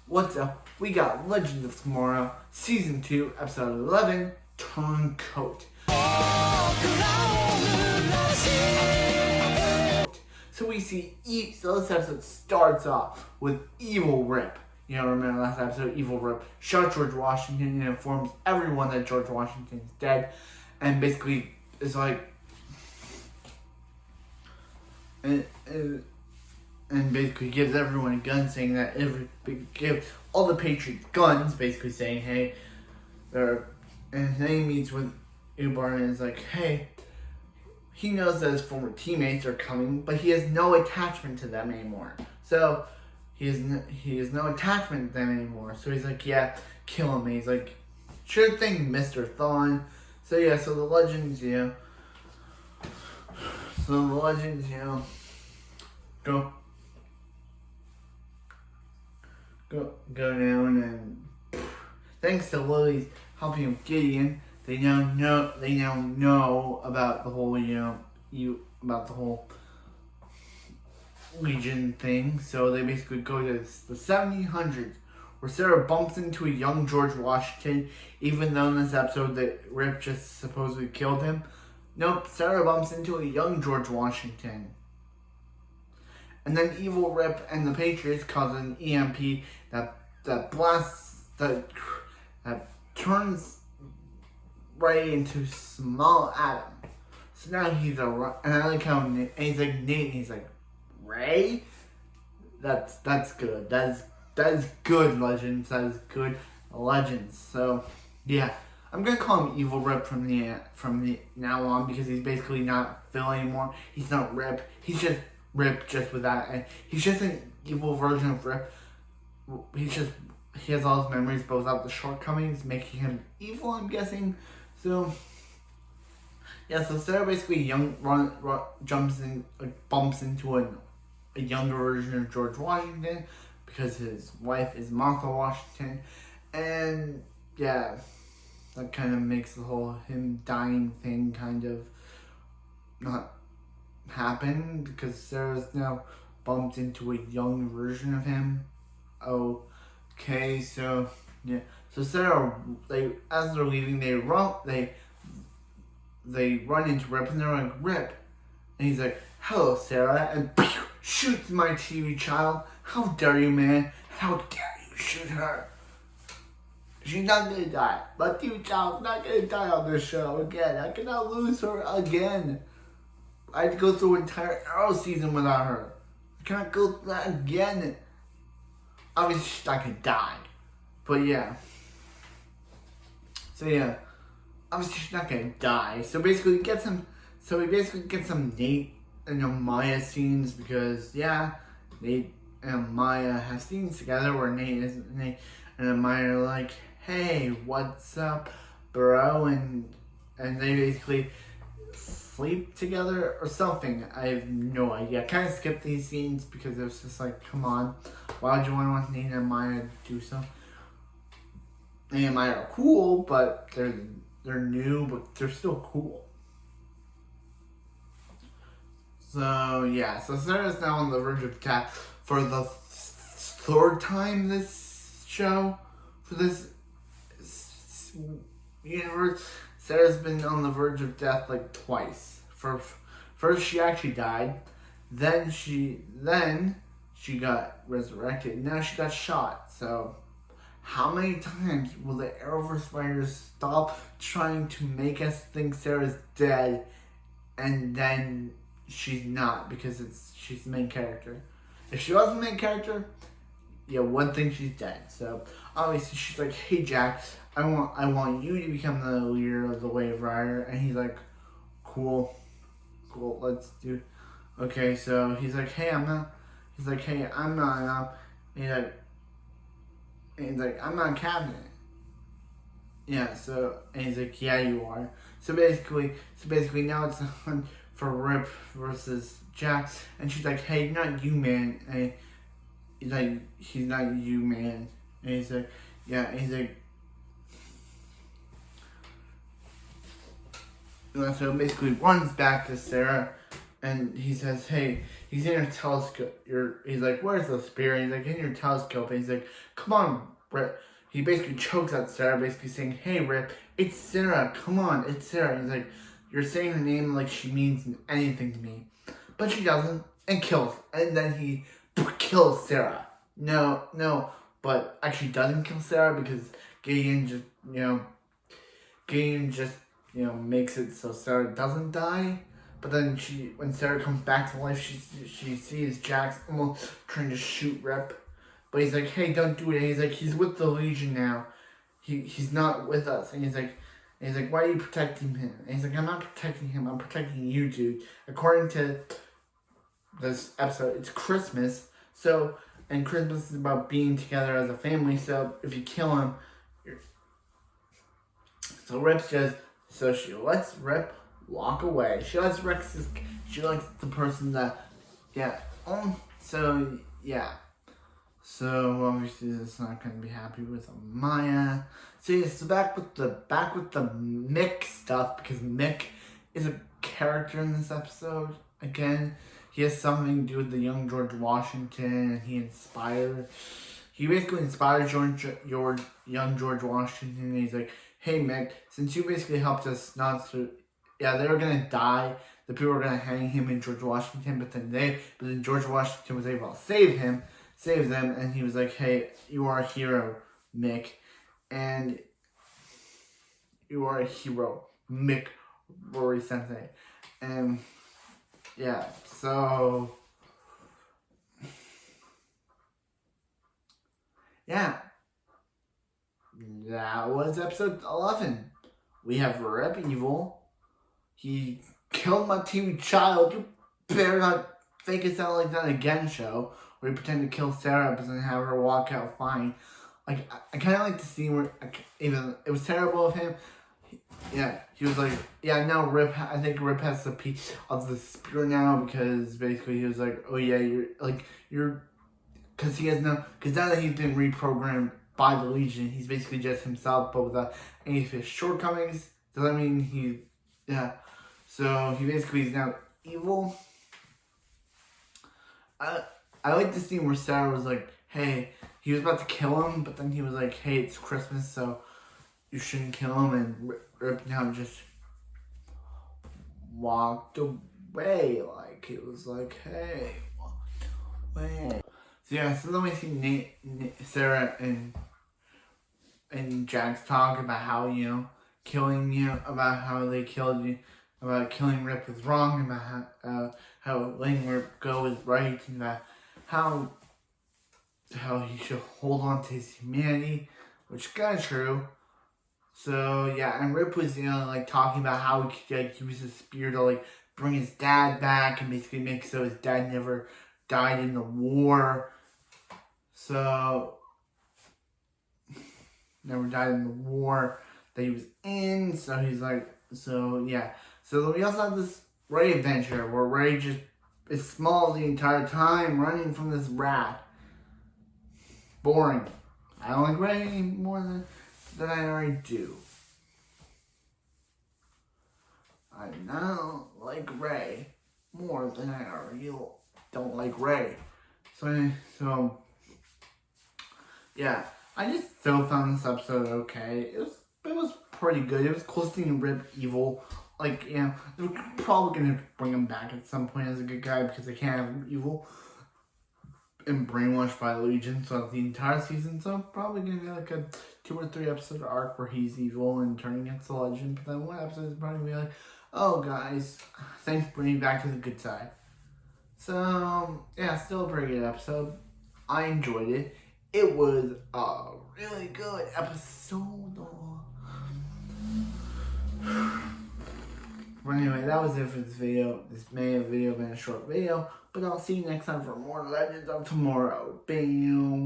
What's up? We got Legend of Tomorrow, Season 2, Episode 11, Turncoat. So we see, so this episode starts off with Evil Rip. You know, remember last episode, Evil Rip shot George Washington and informs everyone that George Washington's dead. And basically, it's like... And basically gives everyone a gun, saying that give all the Patriots guns, basically saying, hey, and then he meets with Ubar and is like, hey, he knows that his former teammates are coming, but he has no attachment to them anymore. So he has no attachment to them anymore. So he's like, yeah, kill him. And he's like, sure thing, Mr. Thawne. So yeah, so the legends, go down, and thanks to Lily's helping Gideon, they now know about the whole about the whole Legion thing. So they basically go to the 1700s, where Sarah bumps into a young George Washington, even though in this episode that Rip just supposedly killed him. Nope, Sarah bumps into a young George Washington. And then Evil Rip and the Patriots cause an EMP that blasts, that turns Ray into small Adam. So now he's and I like how, and he's like Nate, and he's like, Ray? That's good. That is good, Legends. That is good, Legends. So yeah, I'm gonna call him Evil Rip from the now on, because he's basically not Phil anymore. He's not Rip. He's just Rip, just with that, and he's just an evil version of Rip. He has all his memories, but without the shortcomings, making him evil, I'm guessing. So yeah, so Sarah basically bumps into a younger version of George Washington, because his wife is Martha Washington, and yeah, that kind of makes the whole him dying thing kind of not happen, because Sarah's now bumped into a young version of him. Okay, so yeah, so Sarah, as they're leaving, they run into Rip, and they're like, Rip, and he's like, hello, Sarah, and pew, shoots my TV child. How dare you, man? How dare you shoot her? She's not gonna die. My TV child's not gonna die on this show again. I cannot lose her again. I had to go through an entire Arrow season without her. I cannot go through that again. Obviously, she's not gonna die. But yeah. So yeah. Obviously, she's not gonna die. So basically, we get some Nate and Maya scenes, because yeah, Nate and Maya have scenes together where Nate and Maya are like, hey, what's up, bro? And they basically sleep together or something. I have no idea. I kind of skipped these scenes because it was just like, come on, why would you want to watch Nate and Maya do something? Nate and Maya are cool, but they're new, but they're still cool. So yeah, so Sarah's now on the verge of death for the third time this show, for this universe. Sarah's been on the verge of death like twice. First she actually died, then she got resurrected, now she got shot. So how many times will the Arrowverse writers stop trying to make us think Sarah's dead, and then she's not, because she's the main character? If she wasn't the main character, yeah, one thing, she's dead. So obviously she's like, hey Jack, I want you to become the leader of the Wave Rider. And he's like, cool, let's do. Okay, so he's like, hey, I'm not. He's like, hey, I'm not. He's like, I'm not cabinet. Yeah. So, and he's like, yeah, you are. So basically now it's a hunt for Rip versus Jack. And she's like, hey, not you, man. And he's like, he's not you, man. And he's like, yeah. And he's like, so basically runs back to Sarah, and he says, hey, he's in your telescope. He's like, where's the spear? He's like, in your telescope. And he's like, come on, Rip. He basically chokes at Sarah, basically saying, hey, Rip, it's Sarah. Come on, it's Sarah. And he's like, you're saying her name like she means anything to me. But she doesn't, and kills. And then he kills Sarah. No, but actually doesn't kill Sarah because Gideon just, makes it so Sarah doesn't die. But then when Sarah comes back to life, she sees Jax almost trying to shoot Rip. But he's like, hey, don't do it. And he's like, he's with the Legion now. He's not with us. And he's like, why are you protecting him? And he's like, I'm not protecting him. I'm protecting you, dude. According to this episode, it's Christmas. And Christmas is about being together as a family. So if you kill him, so she lets Rip walk away. She likes the person that, So obviously it's not gonna be happy with Maya. So back with the Mick stuff, because Mick is a character in this episode. Again, he has something to do with the young George Washington, and he basically inspired young George Washington, and he's like, hey Mick, since you basically helped us they were gonna die. The people were gonna hang him and George Washington, but then George Washington was able to save them, and he was like, hey, you are a hero, Mick, and you are a hero, Mick Rory Sensei. And that was episode 11. We have Rip Evil. He killed my TV child. You better not fake it sound like that again, show. Where he pretended to kill Sarah, but then have her walk out fine. Like, I kind of like the scene where, it was terrible of him. He was like, now Rip, I think Rip has the piece of the spear now, because basically he was like, oh yeah, because now that he's been reprogrammed by the Legion, he's basically just himself, but without any of his shortcomings. Does that mean so he basically is now evil. I like the scene where Sarah was like, hey, he was about to kill him, but then he was like, hey, it's Christmas, so you shouldn't kill him, and Rip now just walked away, like, it was like, hey, walked away. So then we see Sarah and Jax talk about how, about how they killed you, about killing Rip was wrong, about how letting Rip go is right, and about how he should hold on to his humanity, which is kind of true. So and Rip was talking about how he could use his spear to bring his dad back and basically make so his dad never died in the war. Never died in the war that he was in. So he's like, So we also have this Ray adventure where Ray just is small the entire time, running from this rat. Boring. I don't like Ray more than I already do. I now like Ray more than I already don't like Ray. So I just still found this episode okay. It was pretty good. It was close to being Rip evil. They're probably gonna bring him back at some point as a good guy because they can't have him evil and brainwashed by the Legion throughout the entire season. So probably gonna be like a 2 or 3 episode arc where he's evil and turning against the Legend. But then one episode is probably gonna be like, oh guys, thanks for bringing me back to the good side. So still a pretty good episode. I enjoyed it. It was a really good episode. But anyway, that was it for this video. This may have been a short video, but I'll see you next time for more Legends of Tomorrow. Bam!